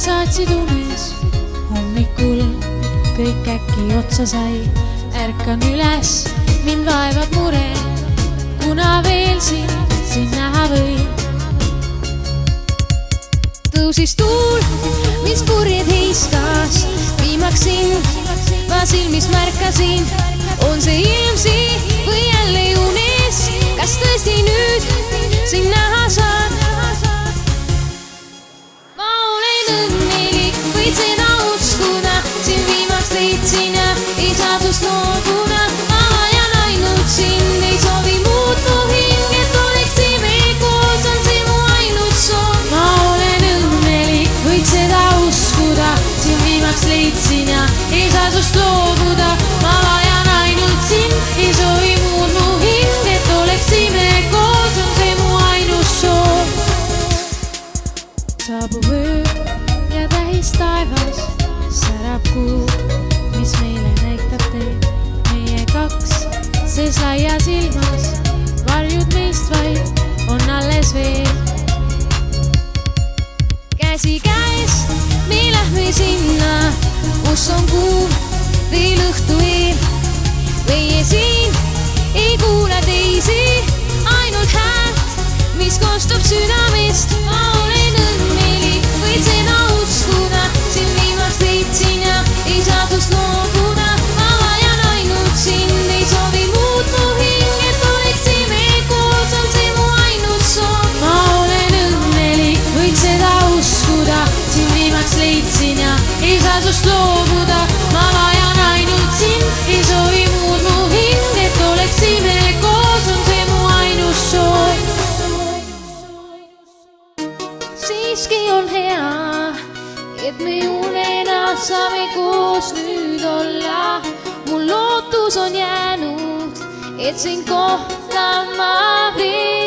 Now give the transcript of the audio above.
saatsid unes, hommikul kõik äkki otsa sai. Ärkan üles, mind vaevab mure, kuna veel sind näha võib. Tõusis tuul, mis purjed heiskas, viimaks sind ma silmis märkasin. On see ilmsi või jälle unes, kas tõesti nüüd sind näha saan? Ma olen õnnelik, võid seda uskuda, sind viimaks leidsin ja ei saa sust loobuda. Ma vajan ainult sind, ei soovi muud mu hing, et oleksime koos, on see mu ainus soov. Ma olen õnnelik, võid seda uskuda, sind viimaks leidsin ja ei saa sust loobuda. Ma vajan ainult sind, ei soovi muud mu hing, et oleksime koos, on see mu ainus soov. Saabub öö ja tähis taevas, särab kuu, mis meile näitab teed. Meie kaks sees laias ilmas, varjud meist vaid on alles veel. Käsi käes me lähme sinna, kus on kuu veel õhtu eel. Meie siin ei kuule teisi, ainult häält, mis kostub südamest. Ma olen õnnelik, võid seda uskuda, sind viimaks leidsin ja ei saa sust loobuda. Ma vajan ainult sind, ei soovi muud mu hing, et oleksime koos, on see mu ainus soov. Ma olen õnnelik, võid seda uskuda, sind viimaks leidsin ja ei saa sust loobuda. Ma vajan ainult sind, ei soovi muud mu hing, et oleksime koos, on see mu ainus soov. Siiski on hea, et me unena saame koos nüüd olla. Mul lootus on jäänud, et sind kohtama veel.